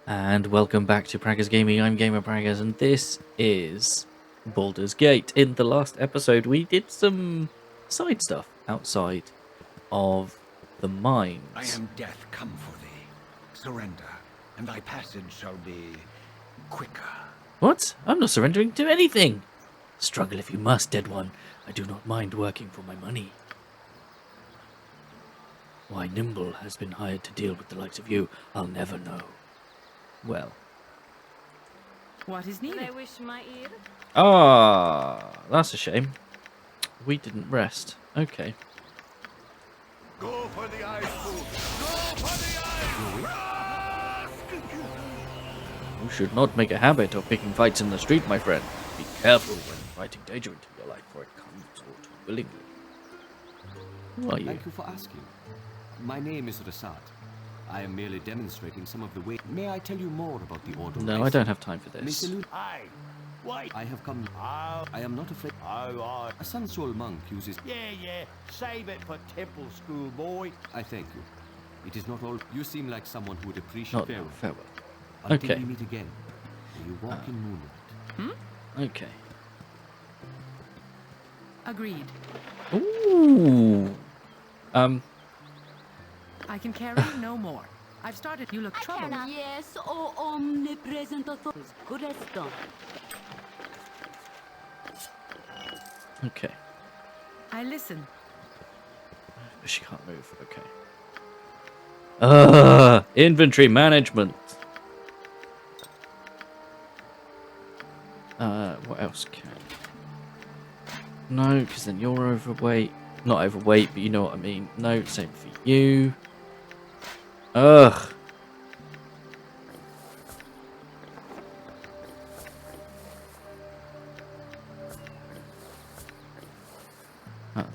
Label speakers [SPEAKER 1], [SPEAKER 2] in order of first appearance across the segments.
[SPEAKER 1] And welcome back to Braggers Gaming. I'm Gamer Braggers, and this is Baldur's Gate. In the last episode, we did some side stuff outside of the mines.
[SPEAKER 2] I am death come for thee. Surrender, and thy passage shall be quicker.
[SPEAKER 1] What? I'm not surrendering to anything. Struggle if you must, dead one. I do not mind working for my money. Why Nimble has been hired to deal with the likes of you, I'll never know. Well.
[SPEAKER 3] What is needed?
[SPEAKER 4] They wish my ear.
[SPEAKER 1] That's a shame. We didn't rest. Okay.
[SPEAKER 2] Go for the ice pool! Go for the ice!
[SPEAKER 1] You should not make a habit of picking fights in the street, my friend. Be careful when inviting danger into your life, for it comes all too willingly. Who are you?
[SPEAKER 5] Thank you for asking. My name is Rasat. I am merely demonstrating some of the way. May I tell you more about the order?
[SPEAKER 1] No, I don't have time for this.
[SPEAKER 2] Aye. Wait.
[SPEAKER 5] I have come.
[SPEAKER 2] Oh.
[SPEAKER 5] I am not afraid.
[SPEAKER 2] Oh,
[SPEAKER 5] A sensual monk uses.
[SPEAKER 2] yeah. Save it for temple school, boy.
[SPEAKER 5] I thank you. It is not all. You seem like someone who would appreciate
[SPEAKER 1] Not
[SPEAKER 5] farewell.
[SPEAKER 1] farewell.
[SPEAKER 5] Until
[SPEAKER 1] Okay.
[SPEAKER 5] we meet again. Will you walk in moonlight?
[SPEAKER 1] Okay.
[SPEAKER 3] Agreed.
[SPEAKER 1] Ooh.
[SPEAKER 3] I can carry no more. I've started. You look troubled.
[SPEAKER 4] Yes, oh omnipresent authority is good as done.
[SPEAKER 1] Okay.
[SPEAKER 3] I listen.
[SPEAKER 1] But she can't move. Okay. Inventory management. What else can? No, because then you're overweight. Not overweight, but you know what I mean. No, same for you. Ugh.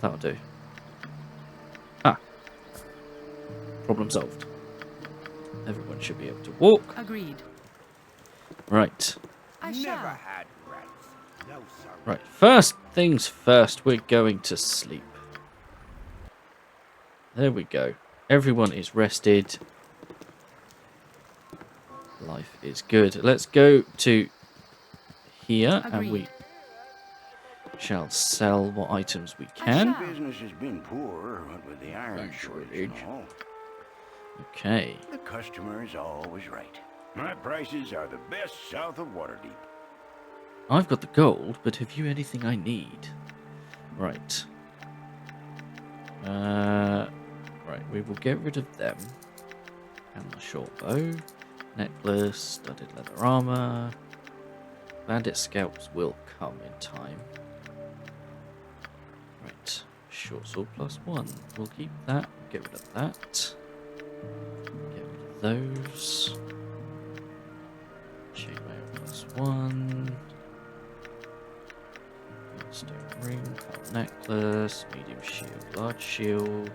[SPEAKER 1] That'll do. Problem solved. Everyone should be able to walk.
[SPEAKER 3] Agreed.
[SPEAKER 1] Right.
[SPEAKER 3] I
[SPEAKER 2] Never
[SPEAKER 3] shall.
[SPEAKER 2] had rats. No, sir.
[SPEAKER 1] Right. First things first, we're going to sleep. There we go. Everyone is rested. Life is good. Let's go to here and we
[SPEAKER 3] Agreed.
[SPEAKER 1] shall sell what items we
[SPEAKER 3] I
[SPEAKER 1] can.
[SPEAKER 3] shall.
[SPEAKER 6] Business has been poor, what with the iron shortage and all.
[SPEAKER 1] Okay.
[SPEAKER 6] The customer is always right. My prices are the best south of Waterdeep.
[SPEAKER 1] I've got the gold, but have you anything I need? Right. Right, we will get rid of them. And the short bow. Necklace, studded leather armor. Bandit scalps will come in time. Right. Short sword +1. We'll keep that. Get rid of that. Get rid of those. Chainmail +1. Stone ring, pearl necklace, medium shield, large shield.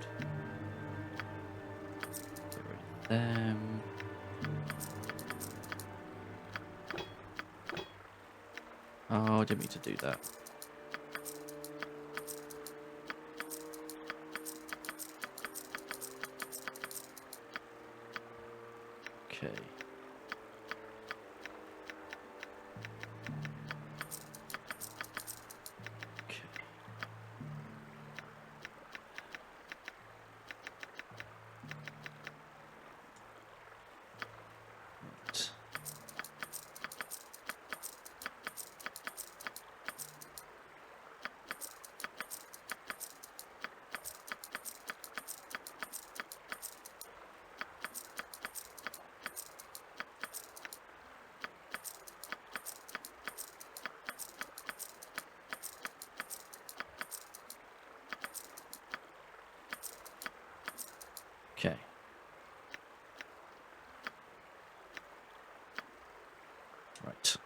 [SPEAKER 1] Get rid of them. Oh, I didn't mean to do that. Okay. Okay. Right. Okay. Right.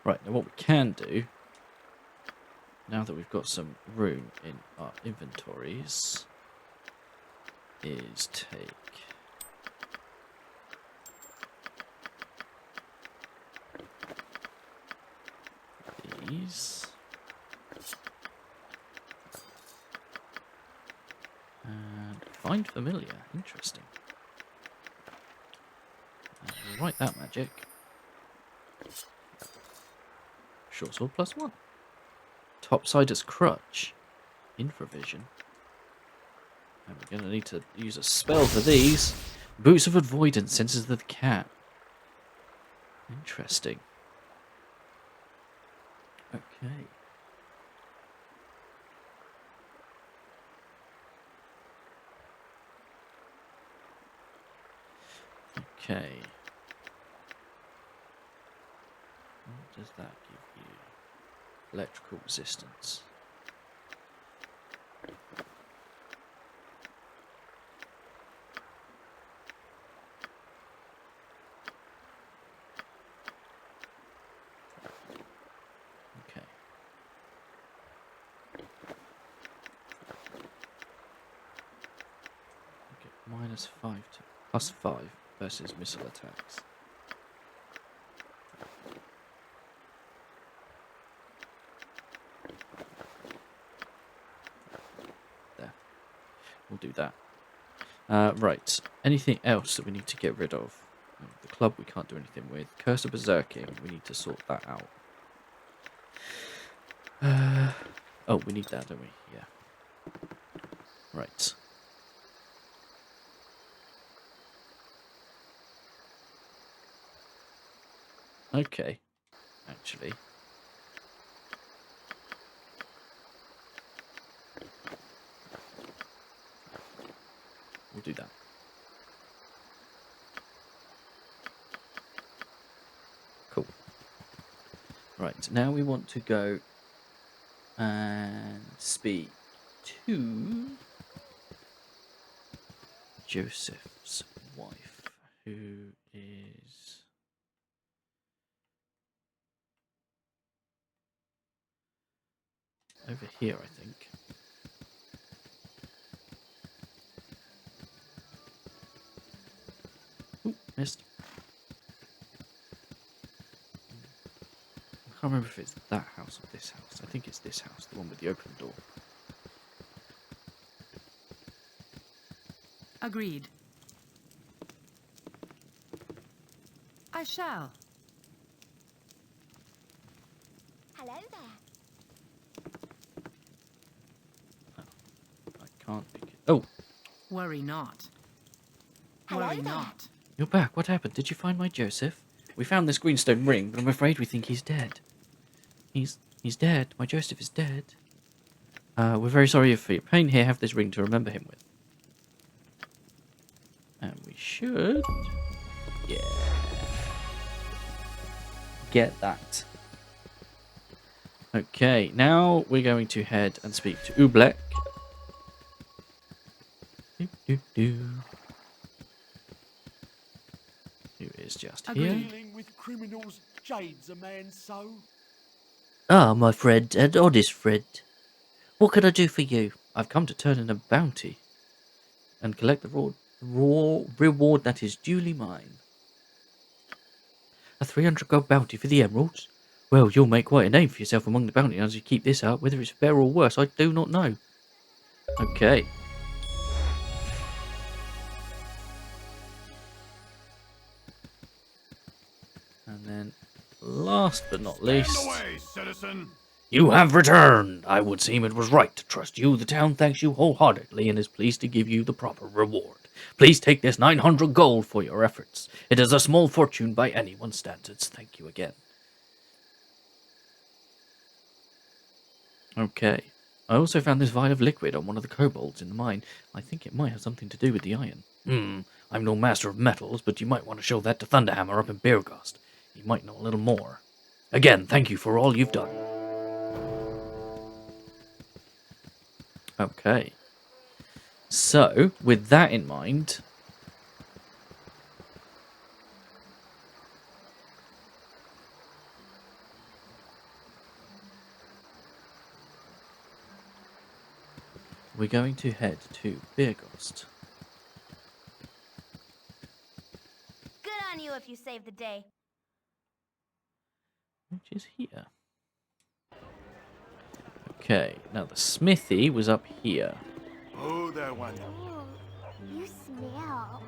[SPEAKER 1] Right, now what we can do, now that we've got some room in our inventories, is take these. And find familiar. Interesting. And Write that magic. Short sword +1. Topsider's crutch. Infravision. And we're going to need to use a spell for these. Boots of avoidance, senses of the cat. Interesting. Okay. Okay. What does that give you? Electrical resistance. Okay. Okay, -5 to +5 versus missile attacks. There. We'll do that. Right. Anything else that we need to get rid of? The club we can't do anything with. Curse of Berserking, we need to sort that out. Oh, we need that, don't we? Yeah. Right. Okay. Actually. We'll do that. Cool. Right, now we want to go and speak to Joseph's wife, who is over here, I think. Ooh, missed. I can't remember if it's that house or this house. I think it's this house, the one with the open door.
[SPEAKER 3] Agreed. I shall.
[SPEAKER 7] Hello there.
[SPEAKER 1] I can't think. Oh,
[SPEAKER 3] Worry not.
[SPEAKER 7] Hello
[SPEAKER 3] Worry
[SPEAKER 7] there.
[SPEAKER 3] not.
[SPEAKER 1] you're back. What happened? Did you find my Joseph? We found this greenstone ring, but I'm afraid we think he's dead. He's dead. My Joseph is dead. We're very sorry for your pain. Here, have this ring to remember him with. And we should... yeah. Get that. Okay, now we're going to head and speak to Ublek. Who is just here.
[SPEAKER 3] Agreed.
[SPEAKER 2] Dealing with criminals jades a man's soul.
[SPEAKER 1] Ah, my friend, an honest friend. What can I do for you? I've come to turn in a bounty and collect the reward that is duly mine. A 300 gold bounty for the emeralds? Well, you'll make quite a name for yourself among the bounty hunters who keep this up. Whether it's better or worse, I do not know. Okay. And then, last but not least...
[SPEAKER 2] Stand away, citizen.
[SPEAKER 1] You have returned! I would seem it was right to trust you. The town thanks you wholeheartedly and is pleased to give you the proper reward. Please take this 900 gold for your efforts. It is a small fortune by anyone's standards. Thank you again. Okay. I also found this vial of liquid on one of the kobolds in the mine. I think it might have something to do with the iron. I'm no master of metals, but you might want to show that to Thunderhammer up in Beergast. He might know a little more. Again, thank you for all you've done. Okay. So, with that in mind... we're going to head to Beergast.
[SPEAKER 7] Good on you if you saved the day.
[SPEAKER 1] Which is here. Okay, now the smithy was up here.
[SPEAKER 2] Oh, there, one.
[SPEAKER 7] Oh, you smell.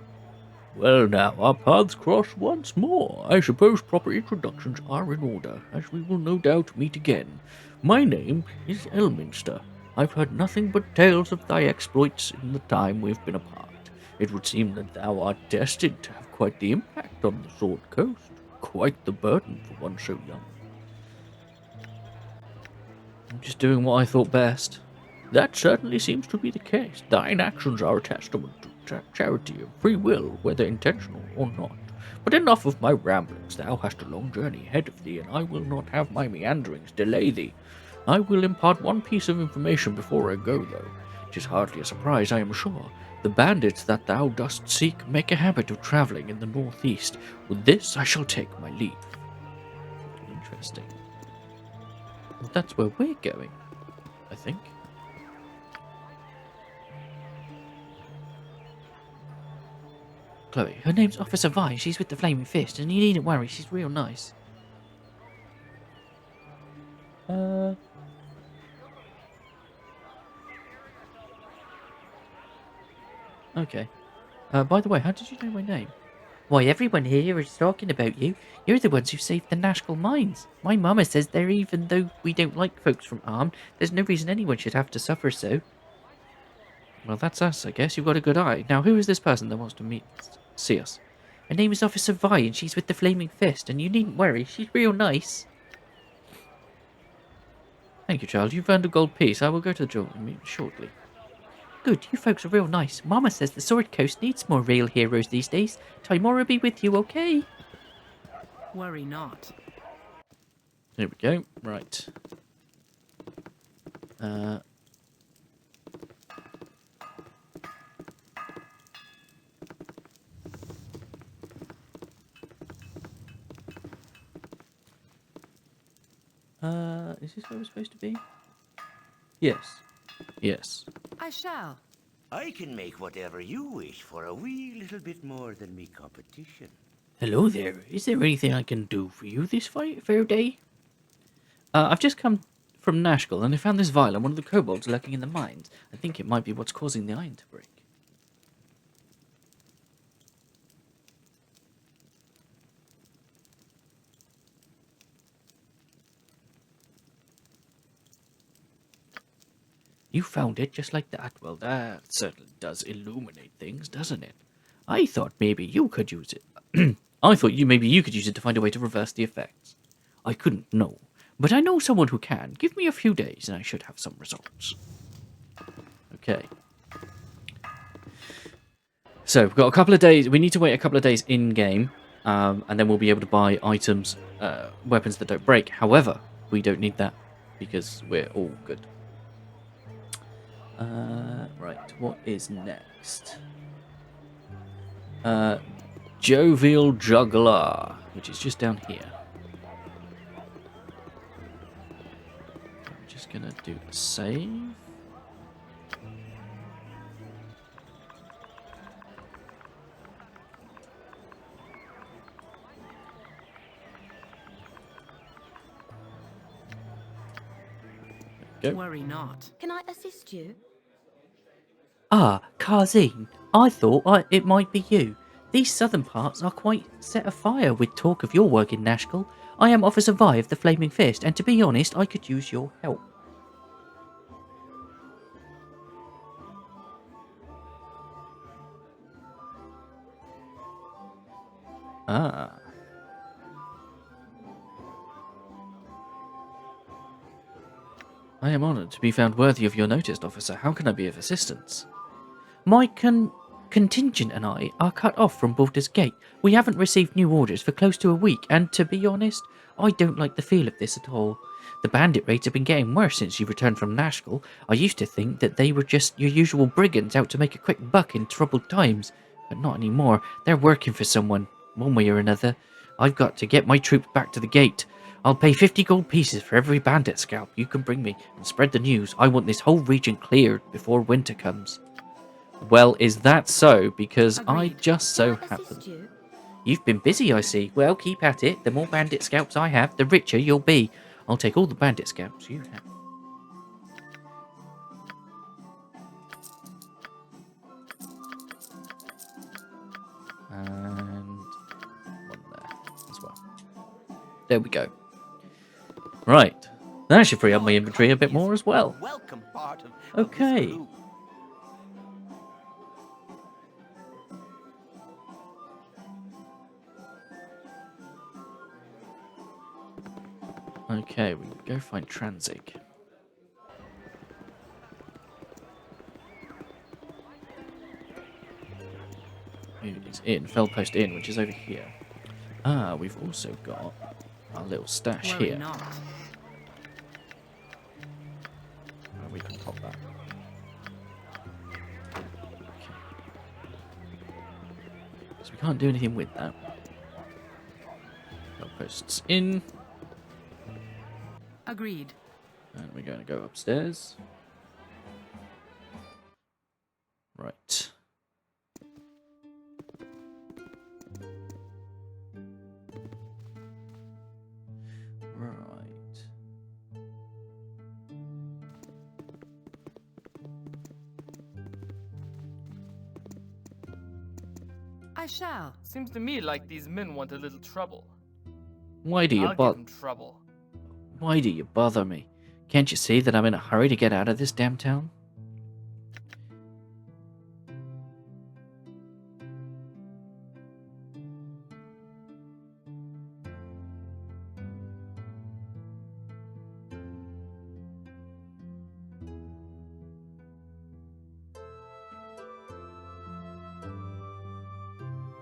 [SPEAKER 1] Well now, our paths cross once more. I suppose proper introductions are in order, as we will no doubt meet again. My name is Elminster. I've heard nothing but tales of thy exploits in the time we've been apart. It would seem that thou art destined to have quite the impact on the Sword Coast. Quite the burden for one so young. I'm just doing what I thought best. That certainly seems to be the case. Thine actions are a testament to charity and free will, whether intentional or not. But enough of my ramblings. Thou hast a long journey ahead of thee, and I will not have my meanderings delay thee. I will impart one piece of information before I go, though. 'Tis hardly a surprise, I am sure. The bandits that thou dost seek make a habit of travelling in the northeast. With this I shall take my leave. Interesting. Well, that's where we're going, I think. Chloe, her name's Officer Vi. She's with the Flaming Fist, and you needn't worry, she's real nice. Okay. By the way, how did you know my name? Why, everyone here is talking about you. You're the ones who saved the Nashkel mines. My mama says there, even though we don't like folks from Arm, there's no reason anyone should have to suffer so. Well, that's us, I guess. You've got a good eye. Now, who is this person that wants to see us? Her name is Officer Vi, and she's with the Flaming Fist, and you needn't worry, she's real nice. Thank you, child. You've earned a gold piece. I will go to the jewelry meet shortly. Good, you folks are real nice. Mama says the Sword Coast needs more real heroes these days. Timora be with you, okay?
[SPEAKER 3] Worry not.
[SPEAKER 1] Here we go. Right. Is this where we're supposed to be? Yes. Yes.
[SPEAKER 3] I shall.
[SPEAKER 6] I can make whatever you wish for a wee little bit more than me competition.
[SPEAKER 1] Hello there. Is there anything I can do for you this fair day? I've just come from Nashkel, and I found this vial and one of the kobolds lurking in the mines. I think it might be what's causing the iron to break. You found it just like that. Well, that certainly does illuminate things, doesn't it? I thought maybe you could use it. I thought maybe you could use it to find a way to reverse the effects. I couldn't know, but I know someone who can. Give me a few days and I should have some results. Okay. So, we've got a couple of days. We need to wait a couple of days in-game, and then we'll be able to buy items, weapons that don't break. However, we don't need that because we're all good. Right, what is next? Jovial Juggler, which is just down here. I'm just gonna do a save. Go.
[SPEAKER 3] Worry not.
[SPEAKER 4] Can I assist you?
[SPEAKER 8] Ah, Karzine, I thought it might be you. These southern parts are quite set afire with talk of your work in Nashkel. I am Officer Vi of the Flaming Fist, and to be honest, I could use your help.
[SPEAKER 1] Ah. I am honoured to be found worthy of your notice, officer. How can I be of assistance?
[SPEAKER 8] My contingent and I are cut off from Baldur's Gate. We haven't received new orders for close to a week, and to be honest, I don't like the feel of this at all. The bandit raids have been getting worse since you returned from Nashkel. I used to think that they were just your usual brigands out to make a quick buck in troubled times, but not anymore. They're working for someone, one way or another. I've got to get my troops back to the gate. I'll pay 50 gold pieces for every bandit scalp you can bring me, and spread the news. I want this whole region cleared before winter comes.
[SPEAKER 1] Well, is that so? Because I
[SPEAKER 3] Agreed.
[SPEAKER 1] just so
[SPEAKER 4] Can I assist
[SPEAKER 1] happen.
[SPEAKER 4] you?
[SPEAKER 8] You've been busy, I see. Well, keep at it. The more bandit scalps I have, the richer you'll be.
[SPEAKER 1] I'll take all the bandit scalps you have. And one there as well. There we go. Right. That should free up my inventory a bit more as well.
[SPEAKER 6] Welcome part of
[SPEAKER 1] Okay.
[SPEAKER 6] this crew.
[SPEAKER 1] Okay, we can go find Tranzig. It's in Fellpost Inn, which is over here. Ah, we've also got our little stash
[SPEAKER 3] Worry
[SPEAKER 1] here.
[SPEAKER 3] not.
[SPEAKER 1] We can pop that. Okay. So we can't do anything with that. Fellpost's in,
[SPEAKER 3] Agreed.
[SPEAKER 1] and we're going to go upstairs. Right. Right.
[SPEAKER 3] I shall.
[SPEAKER 9] Seems to me like these men want a little trouble.
[SPEAKER 1] Why do you
[SPEAKER 9] I'll give
[SPEAKER 1] bother?
[SPEAKER 9] them trouble.
[SPEAKER 1] Why do you bother me? Can't you see that I'm in a hurry to get out of this damn town?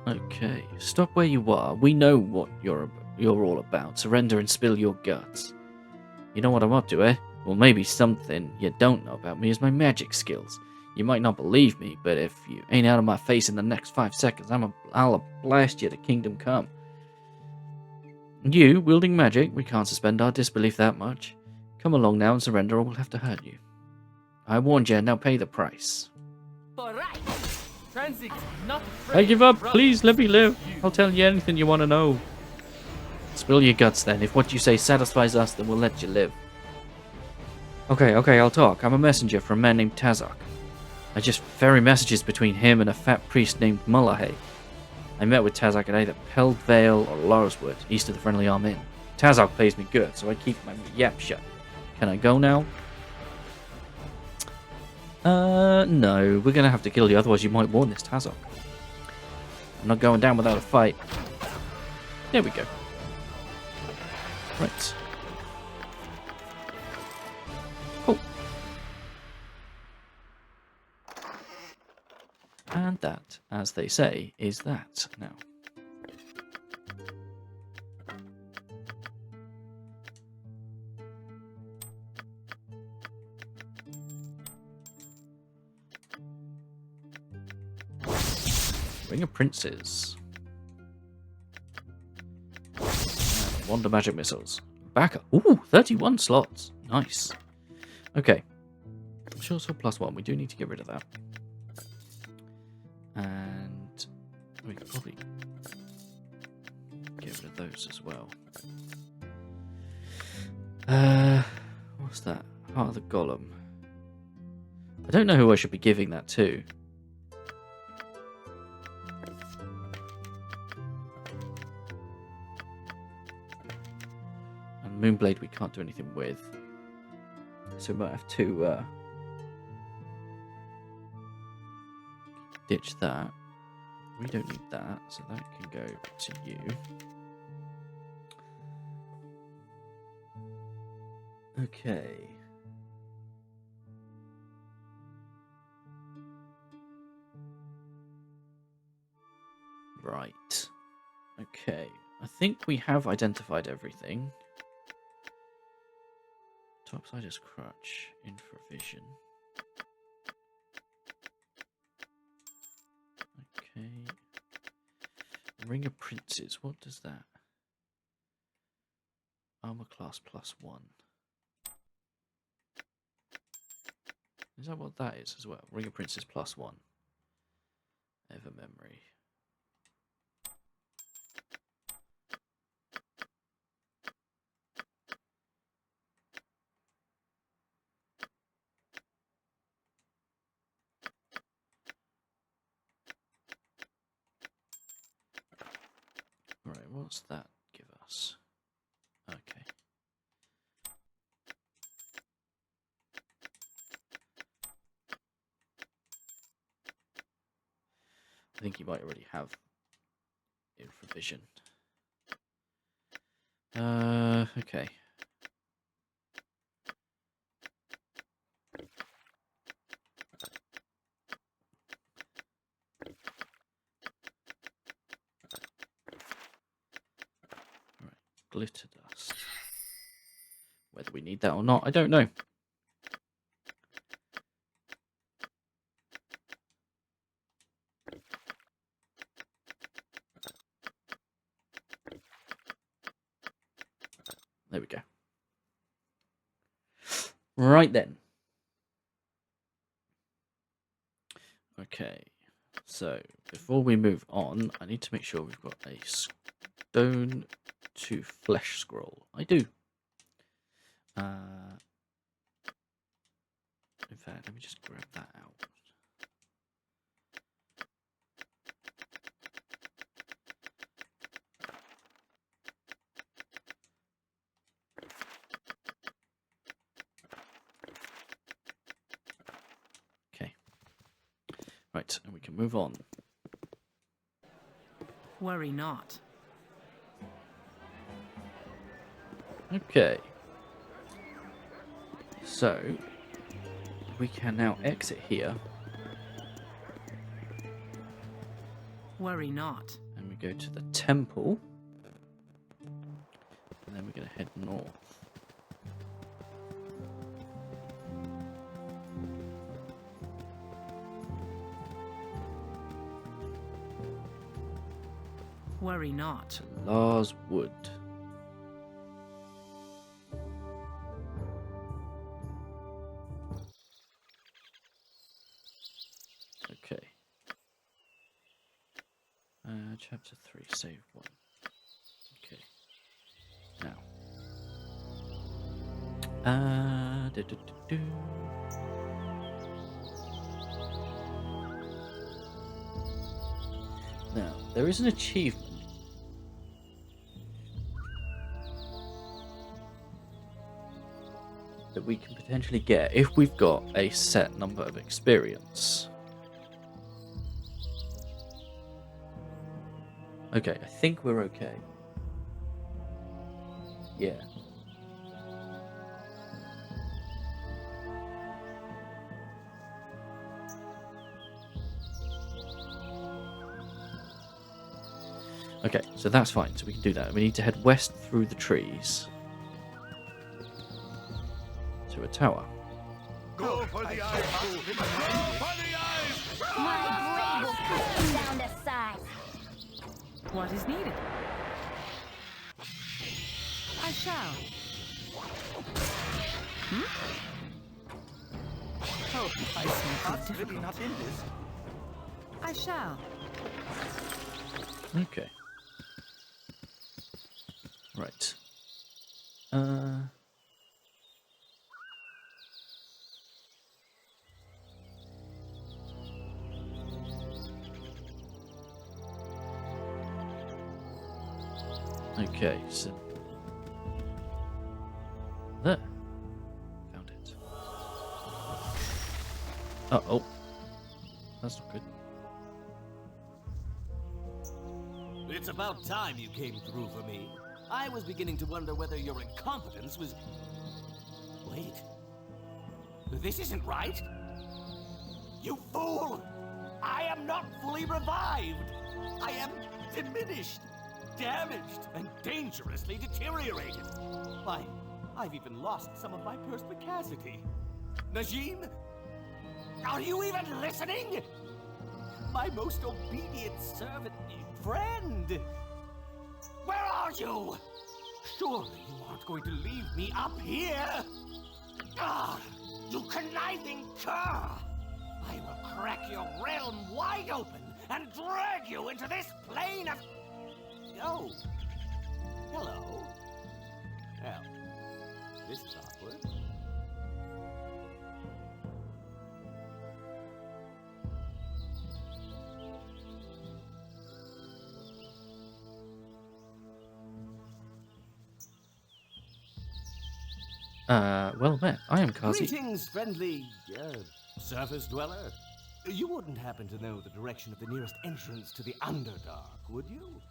[SPEAKER 1] Okay, stop where you are. We know what you're all about. Surrender and spill your guts. You know what I'm up to, eh? Well, maybe something you don't know about me is my magic skills. You might not believe me, but if you ain't out of my face in the next 5 seconds, I'll blast you to kingdom come. You, wielding magic, we can't suspend our disbelief that much. Come along now and surrender or we'll have to hurt you. I warned you, now pay the price.
[SPEAKER 9] Transig's not afraid
[SPEAKER 1] I give up.
[SPEAKER 9] of
[SPEAKER 1] Please let me live.
[SPEAKER 9] you.
[SPEAKER 1] I'll tell you anything you want to know. Spill your guts then. If what you say satisfies us, then we'll let you live. Okay, I'll talk. I'm a messenger from a man named Tazok. I just ferry messages between him and a fat priest named Mullahay. I met with Tazok at either Peld Vale or Larswood, east of the Friendly Arm Inn. Tazok pays me good, so I keep my yap shut. Can I go now? No. We're gonna have to kill you, otherwise you might warn this Tazok. I'm not going down without a fight. There we go. Right. Cool. And that, as they say, is that now. Ring of Princes. And Wonder Magic Missiles. Backup. Ooh, 31 slots. Nice. Okay. Short sword +1. We do need to get rid of that. And we could probably get rid of those as well. What's that? Heart of the Golem. I don't know who I should be giving that to. And Moonblade we can't do anything with. So we might have to ditch that. We don't need that, so that can go to you. Okay. Right. Okay. I think we have identified everything. Topsider's Crutch, Infravision. Okay. Ring of Princes, what does that? Armor class +1. Is that what that is as well? Ring of Princes +1. Ever memory. What's that give us? Okay. I think you might already have infravision. Okay. Right, glitter dust. Whether we need that or not, I don't know. There we go. Right then. Okay. So, before we move on, I need to make sure we've got a stone to flesh scroll. I do. In fact, let me just grab that out. Okay. Right, and we can move on.
[SPEAKER 3] Worry not.
[SPEAKER 1] Okay. So, we can now exit here.
[SPEAKER 3] Worry not.
[SPEAKER 1] And we go to the temple. And then we're going to head north.
[SPEAKER 3] Worry not.
[SPEAKER 1] To Lars Wood. Okay. Chapter 3, save 1. Okay. Now. Now, there is an achievement. That we can potentially get if we've got a set number of experience. Okay, I think we're okay. Yeah. Okay, so that's fine. So we can do that. We need to head west through the trees to a tower.
[SPEAKER 2] Go for the ice pool. Go for the ice.
[SPEAKER 7] My blade will cut him down to size.
[SPEAKER 3] What is needed? I shall. Hope I see
[SPEAKER 2] Really not in this.
[SPEAKER 3] I shall.
[SPEAKER 1] Okay. Right. Okay, so there. Found it. Oh. That's not good.
[SPEAKER 5] It's about time you came through for me. I was beginning to wonder whether your incompetence was... Wait. This isn't right. You fool! I am not fully revived. I am diminished, damaged, and dangerously deteriorated. Why, I've even lost some of my perspicacity. Najim? Are you even listening? My most obedient servant, friend! Where are you? Surely you aren't going to leave me up here? Ah, you conniving cur! I will crack your realm wide open and drag you into this plane of... Oh. Hello. Well, this is awkward.
[SPEAKER 1] Well met. I am Kazi.
[SPEAKER 5] Greetings, friendly surface dweller. You wouldn't happen to know the direction of the nearest entrance to the Underdark, would you?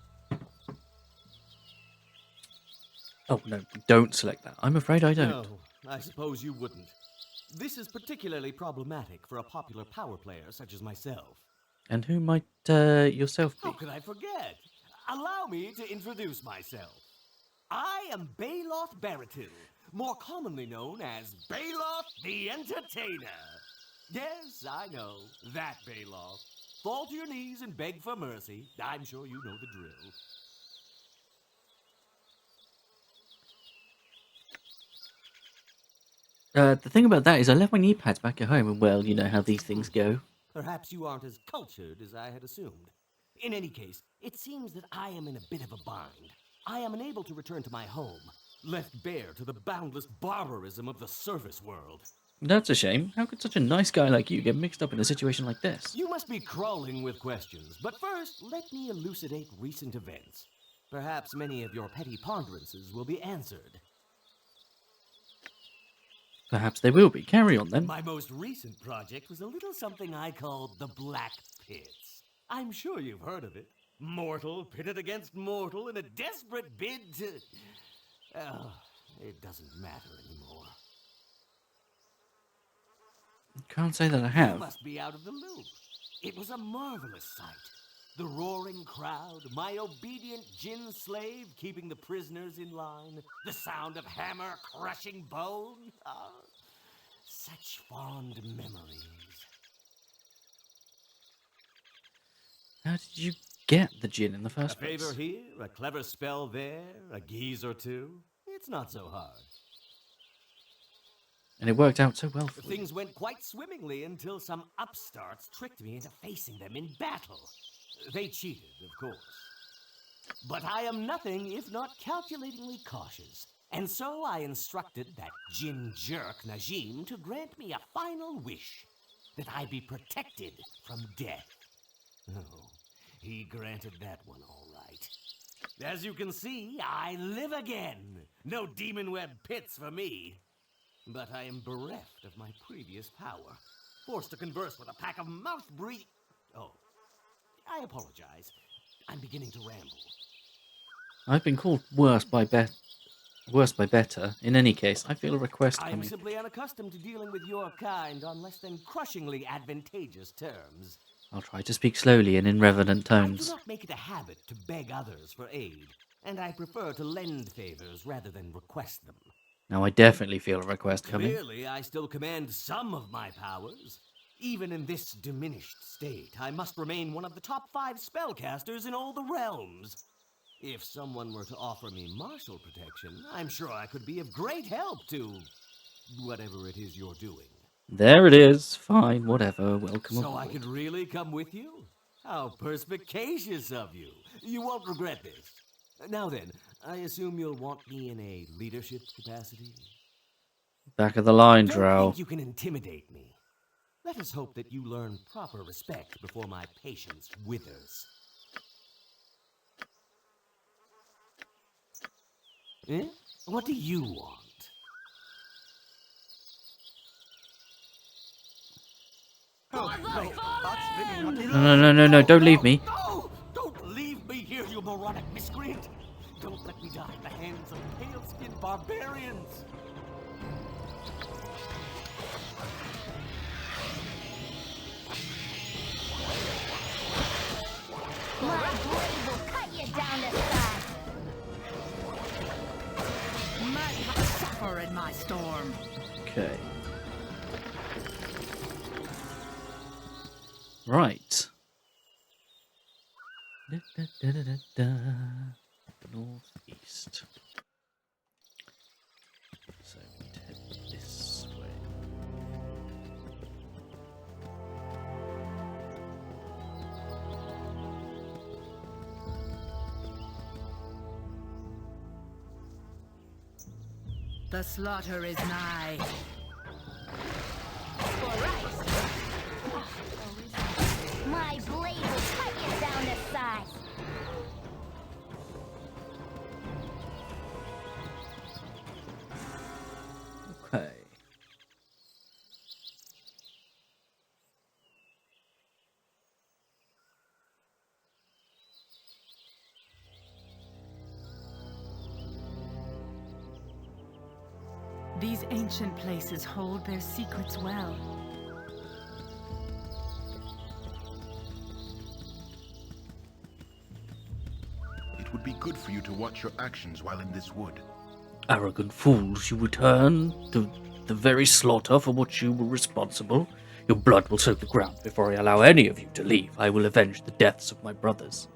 [SPEAKER 1] Oh, no, don't select that. I'm afraid I don't.
[SPEAKER 5] No, I suppose you wouldn't. This is particularly problematic for a popular power player such as myself.
[SPEAKER 1] And who might yourself be?
[SPEAKER 5] How could I forget? Allow me to introduce myself. I am Baloth Baratil, more commonly known as Baloth the Entertainer. Yes, I know, that Baloth. Fall to your knees and beg for mercy. I'm sure you know the drill.
[SPEAKER 1] The thing about that is I left my knee pads back at home, and well, you know how these things go.
[SPEAKER 5] Perhaps you aren't as cultured as I had assumed. In any case, it seems that I am in a bit of a bind. I am unable to return to my home, left bare to the boundless barbarism of the surface world.
[SPEAKER 1] That's a shame. How could such a nice guy like you get mixed up in a situation like this?
[SPEAKER 5] You must be crawling with questions, but first, let me elucidate recent events. Perhaps many of your petty ponderances will be answered.
[SPEAKER 1] Perhaps they will be. Carry on, then.
[SPEAKER 5] My most recent project was a little something I called the Black Pits. I'm sure you've heard of it. Mortal pitted against mortal in a desperate bid to... Oh, it doesn't matter anymore.
[SPEAKER 1] Can't say that I
[SPEAKER 5] You
[SPEAKER 1] have.
[SPEAKER 5] must be out of the loop. It was a marvelous sight. The roaring crowd, my obedient Jinn slave keeping the prisoners in line, the sound of hammer crushing bone. Ah, such fond memories.
[SPEAKER 1] How did you get the gin in the
[SPEAKER 5] A
[SPEAKER 1] first place?
[SPEAKER 5] favor here, a clever spell there, a geese or two. It's not so hard.
[SPEAKER 1] And it worked out so well for you.
[SPEAKER 5] Things went quite swimmingly until some upstarts tricked me into facing them in battle. They cheated, of course. But I am nothing if not calculatingly cautious. And so I instructed that Jinn jerk Najim to grant me a final wish. That I be protected from death. Oh, he granted that one all right. As you can see, I live again. No demon-webbed pits for me. But I am bereft of my previous power. Forced to converse with a pack of mouth-breathing... Oh, I apologize. I'm beginning to ramble.
[SPEAKER 1] I've been called worse by better. In any case, I feel a request
[SPEAKER 5] I am
[SPEAKER 1] coming.
[SPEAKER 5] simply unaccustomed to dealing with your kind on less than crushingly advantageous terms.
[SPEAKER 1] I'll try to speak slowly and in reverent
[SPEAKER 5] I do
[SPEAKER 1] tones.
[SPEAKER 5] not make it a habit to beg others for aid, and I prefer to lend favors rather than request them.
[SPEAKER 1] Now I definitely feel a request coming.
[SPEAKER 5] Clearly, I still command some of my powers. Even in this diminished state, I must remain one of the top 5 spellcasters in all the realms. If someone were to offer me martial protection, I'm sure I could be of great help to whatever it is you're doing.
[SPEAKER 1] There it is. Fine, whatever. Welcome
[SPEAKER 5] So I
[SPEAKER 1] aboard.
[SPEAKER 5] could really come with you? How perspicacious of you. You won't regret this. Now then, I assume you'll want me in a leadership capacity?
[SPEAKER 1] Back of the line,
[SPEAKER 5] Don't
[SPEAKER 1] Drow.
[SPEAKER 5] think you can intimidate me. Let us hope that you learn proper respect before my patience withers. Eh? What do you want?
[SPEAKER 1] No, don't leave me.
[SPEAKER 5] No! Don't leave me here, you moronic miscreant! Don't let me die at the hands of pale-skinned barbarians!
[SPEAKER 7] My blade will cut you down to size.
[SPEAKER 3] Might suffer in my storm.
[SPEAKER 1] Okay. Right. Northeast. So we head this way.
[SPEAKER 3] The slaughter is nigh.
[SPEAKER 7] My blade will cut you down to size.
[SPEAKER 3] These ancient places hold their secrets well.
[SPEAKER 2] It would be good for you to watch your actions while in this wood.
[SPEAKER 8] Arrogant fools, you return to the very slaughter for which you were responsible. Your blood will soak the ground before I allow any of you to leave. I will avenge the deaths of my brothers.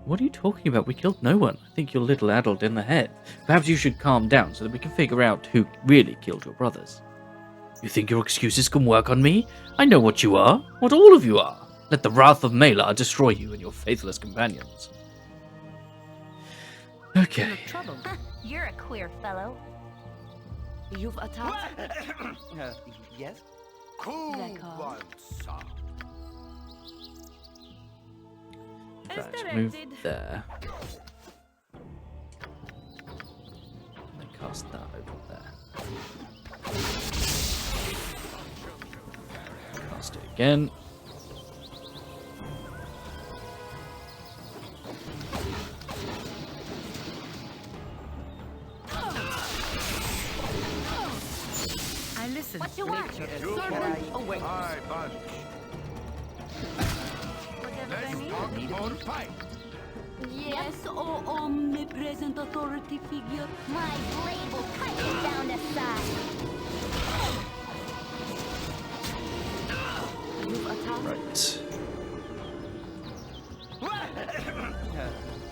[SPEAKER 8] What are you talking about? We killed no one. I think you're a little addled in the head. Perhaps you should calm down so that we can figure out who really killed your brothers. You think your excuses can work on me? I know what you are, what all of you are. Let the wrath of Malar destroy you and your faithless companions.
[SPEAKER 3] You
[SPEAKER 8] Okay.
[SPEAKER 3] look troubled.
[SPEAKER 7] You're a queer fellow.
[SPEAKER 4] You've attacked.
[SPEAKER 5] Yes?
[SPEAKER 2] Cool
[SPEAKER 4] Record.
[SPEAKER 2] one, son.
[SPEAKER 8] Right, move there. And then cast that over there. Cast it again.
[SPEAKER 3] I listen.
[SPEAKER 7] What you want?
[SPEAKER 2] You
[SPEAKER 7] Servant.
[SPEAKER 2] want my bunch.
[SPEAKER 7] Whatever I
[SPEAKER 2] Let's
[SPEAKER 7] need.
[SPEAKER 2] talk more pipe.
[SPEAKER 4] Yes, oh omnipresent authority figure.
[SPEAKER 7] My blade will cut you down to size.
[SPEAKER 4] You've attacked.
[SPEAKER 8] Right.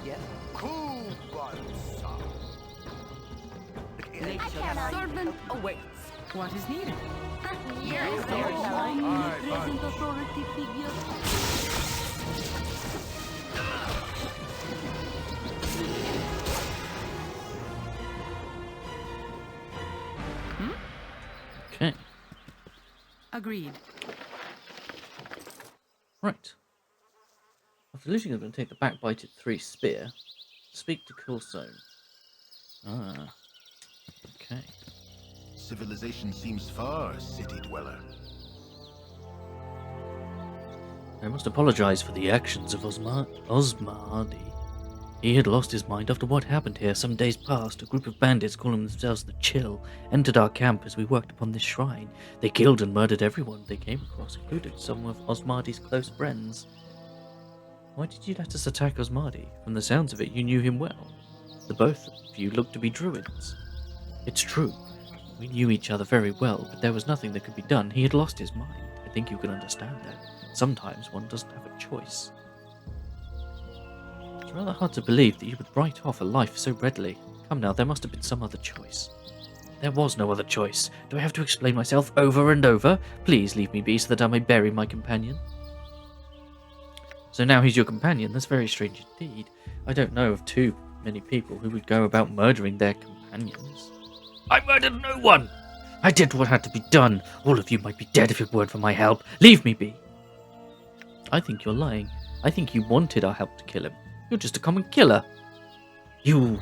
[SPEAKER 5] Yes?
[SPEAKER 2] Cool one, son.
[SPEAKER 7] I cannot.
[SPEAKER 4] Servant awaits.
[SPEAKER 3] What is needed?
[SPEAKER 7] You're a
[SPEAKER 4] Oh
[SPEAKER 7] queer fellow.
[SPEAKER 4] omnipresent authority figure.
[SPEAKER 8] Okay.
[SPEAKER 3] Agreed.
[SPEAKER 8] Right. After losing, I'm going to take the backbited 3 spear. Speak to Coolstone. Ah. Okay.
[SPEAKER 2] Civilization seems far, city dweller.
[SPEAKER 8] I must apologize for the actions of Osmardi. He had lost his mind after what happened here some days past. A group of bandits calling themselves the Chill entered our camp as we worked upon this shrine. They killed and murdered everyone they came across, including some of Osmardi's close friends. Why did you let us attack Osmardi? From the sounds of it, you knew him well. The both of you looked to be druids. It's true. We knew each other very well, but there was nothing that could be done. He had lost his mind. I think you can understand that. Sometimes one doesn't have a choice. It's rather hard to believe that you would write off a life so readily. Come now, there must have been some other choice. There was no other choice. Do I have to explain myself over and over? Please leave me be so that I may bury my companion. So now he's your companion. That's very strange indeed. I don't know of too many people who would go about murdering their companions. I murdered no one! I did what had to be done. All of you might be dead if it weren't for my help. Leave me be. I think you're lying. I think you wanted our help to kill him. You're just a common killer. You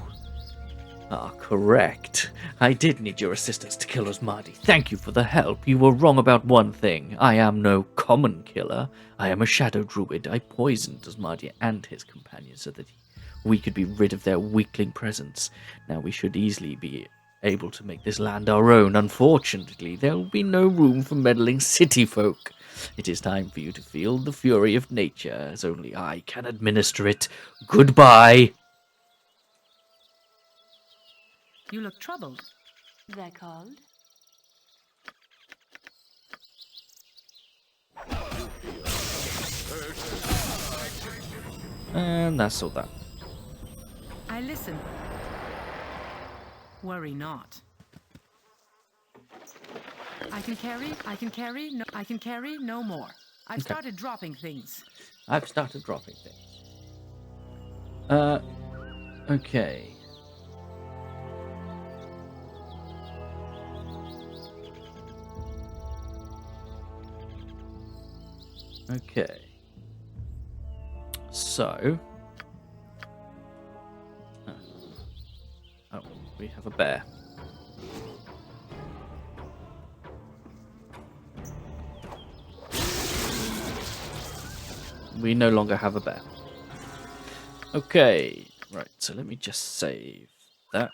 [SPEAKER 8] are correct. I did need your assistance to kill Osmardi. Thank you for the help. You were wrong about one thing. I am no common killer. I am a shadow druid. I poisoned Osmardi and his companions so that we could be rid of their weakling presence. Now we should easily be able to make this land our own. Unfortunately, there will be no room for meddling city folk. It is time for you to feel the fury of nature, as only I can administer it. Goodbye.
[SPEAKER 3] You look troubled.
[SPEAKER 4] Record.
[SPEAKER 8] And that's all that.
[SPEAKER 3] I listen. Worry not. I can carry no more. I've
[SPEAKER 8] Okay.
[SPEAKER 3] started dropping things.
[SPEAKER 8] I've started dropping things. Okay. Okay. So. Oh, we have a bear. We no longer have a bear. Okay, right, so let me just save that.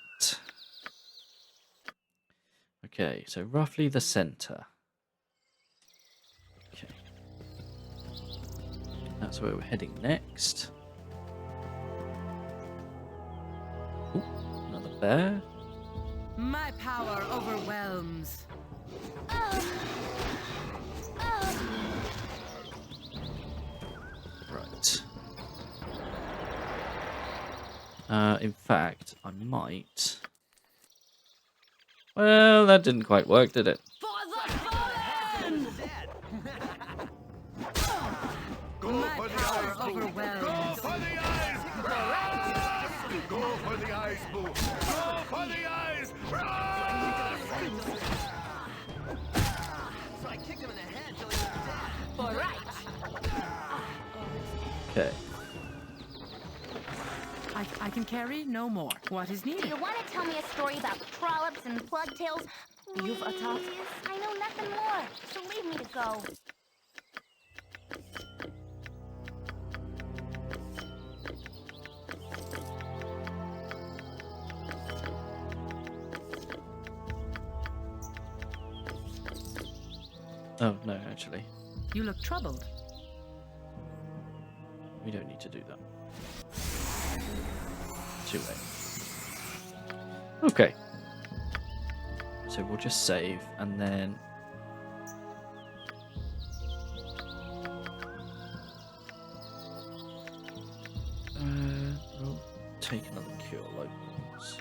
[SPEAKER 1] Okay, so roughly the center. Okay. That's where we're heading next. Ooh, another bear.
[SPEAKER 3] My power overwhelms.
[SPEAKER 1] Right. In fact, I might... Well, that didn't quite work, did it?
[SPEAKER 4] For the fallen!
[SPEAKER 2] Go
[SPEAKER 3] My
[SPEAKER 2] for the
[SPEAKER 3] power
[SPEAKER 2] ice boo. Go
[SPEAKER 3] overwhelms.
[SPEAKER 2] for the ice. Go for the ice boo. Go for the ice.
[SPEAKER 5] So I kicked him in the head till he was dead.
[SPEAKER 4] For right!
[SPEAKER 1] Okay.
[SPEAKER 3] I can carry no more. What is
[SPEAKER 7] Do
[SPEAKER 3] needed?
[SPEAKER 7] you want to tell me a story about trollops and plugtails?
[SPEAKER 4] You've a top?
[SPEAKER 7] Please? I know nothing more, so leave me to go.
[SPEAKER 1] Oh, no, actually.
[SPEAKER 3] You look troubled.
[SPEAKER 1] We don't need to do that. Too late. Okay. So we'll just save, and then... we'll take another cure, likewise.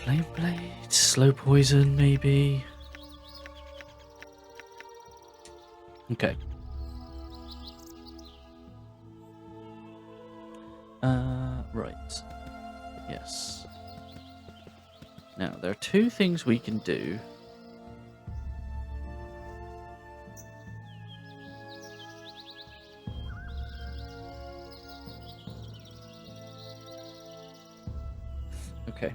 [SPEAKER 1] Flame blade, slow poison, maybe. Okay. Right. Yes. Now, there are two things we can do. Okay.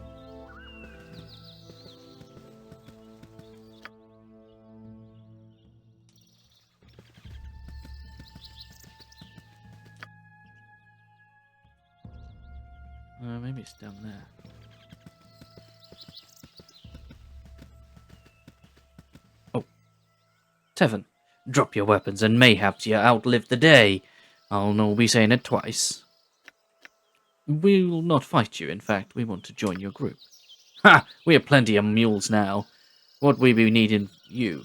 [SPEAKER 1] Maybe it's down there. Oh. Tevin, drop your weapons and mayhaps you outlive the day. I'll no be saying it twice. We'll not fight you, in fact, we want to join your group. Ha! We have plenty of mules now. What we be needing you?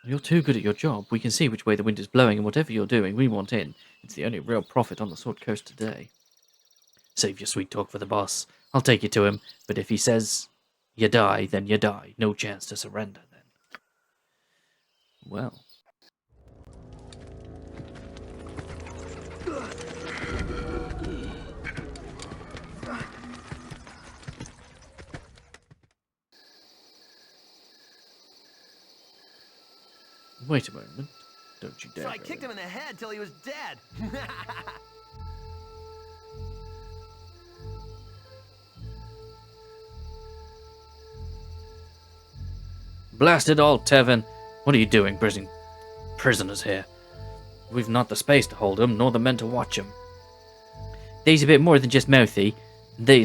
[SPEAKER 1] You're too good at your job. We can see which way the wind is blowing, and whatever you're doing, we want in. It's the only real profit on the Sword Coast today. Save your sweet talk for the boss. I'll take you to him, but if he says you die, then you die. No chance to surrender, then. Well. Wait a moment. Don't you dare.
[SPEAKER 5] So I
[SPEAKER 1] go
[SPEAKER 5] kicked
[SPEAKER 1] in.
[SPEAKER 5] him in the head till he was dead.
[SPEAKER 1] Blast it all, Tevin. What are you doing, bringing prisoners here? We've not the space to hold them, nor the men to watch them. They's a bit more than just mouthy. They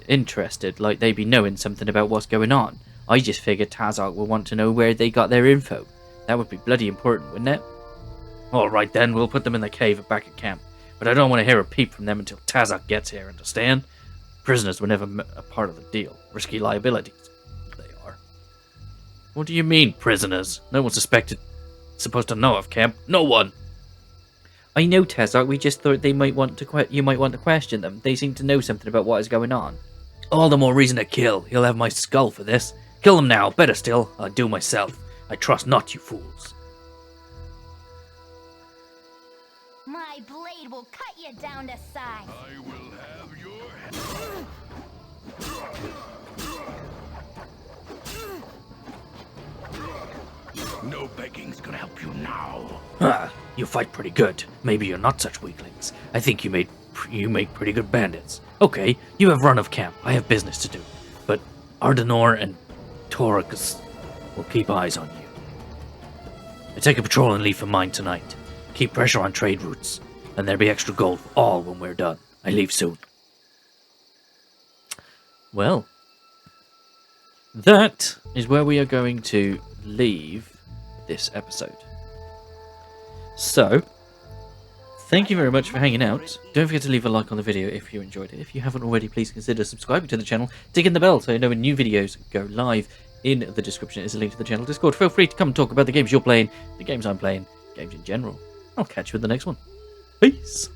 [SPEAKER 1] interested, like they be knowing something about what's going on. I just figured Tazok will want to know where they got their info. That would be bloody important, wouldn't it? Alright then, we'll put them in the cave back at camp. But I don't want to hear a peep from them until Tazok gets here, understand? Prisoners were never a part of the deal. Risky liabilities. They are. What do you mean, prisoners? No one's supposed to know of camp. No one! I know, Tazok, we just thought you might want to question them. They seem to know something about what is going on. All the more reason to kill. He'll have my skull for this. Kill them now. Better still, I'll do myself. I trust not you fools.
[SPEAKER 7] My blade will cut you down to size.
[SPEAKER 2] I will have your head. No begging's gonna help you now.
[SPEAKER 1] Ah, you fight pretty good. Maybe you're not such weaklings. I think you make pretty good bandits. Okay, you have run of camp. I have business to do. But Ardenor and Toricus will keep eyes on you. I take a patrol and leave for mine tonight. Keep pressure on trade routes, and there'll be extra gold for all when we're done. I leave soon. Well, that is where we are going to leave this episode. So, thank you very much for hanging out. Don't forget to leave a like on the video if you enjoyed it. If you haven't already, please consider subscribing to the channel. Tick in the bell so you know when new videos go live. In the description is a link to the channel Discord. Feel free to come and talk about the games you're playing, the games I'm playing, games in general. I'll catch you in the next one. Peace.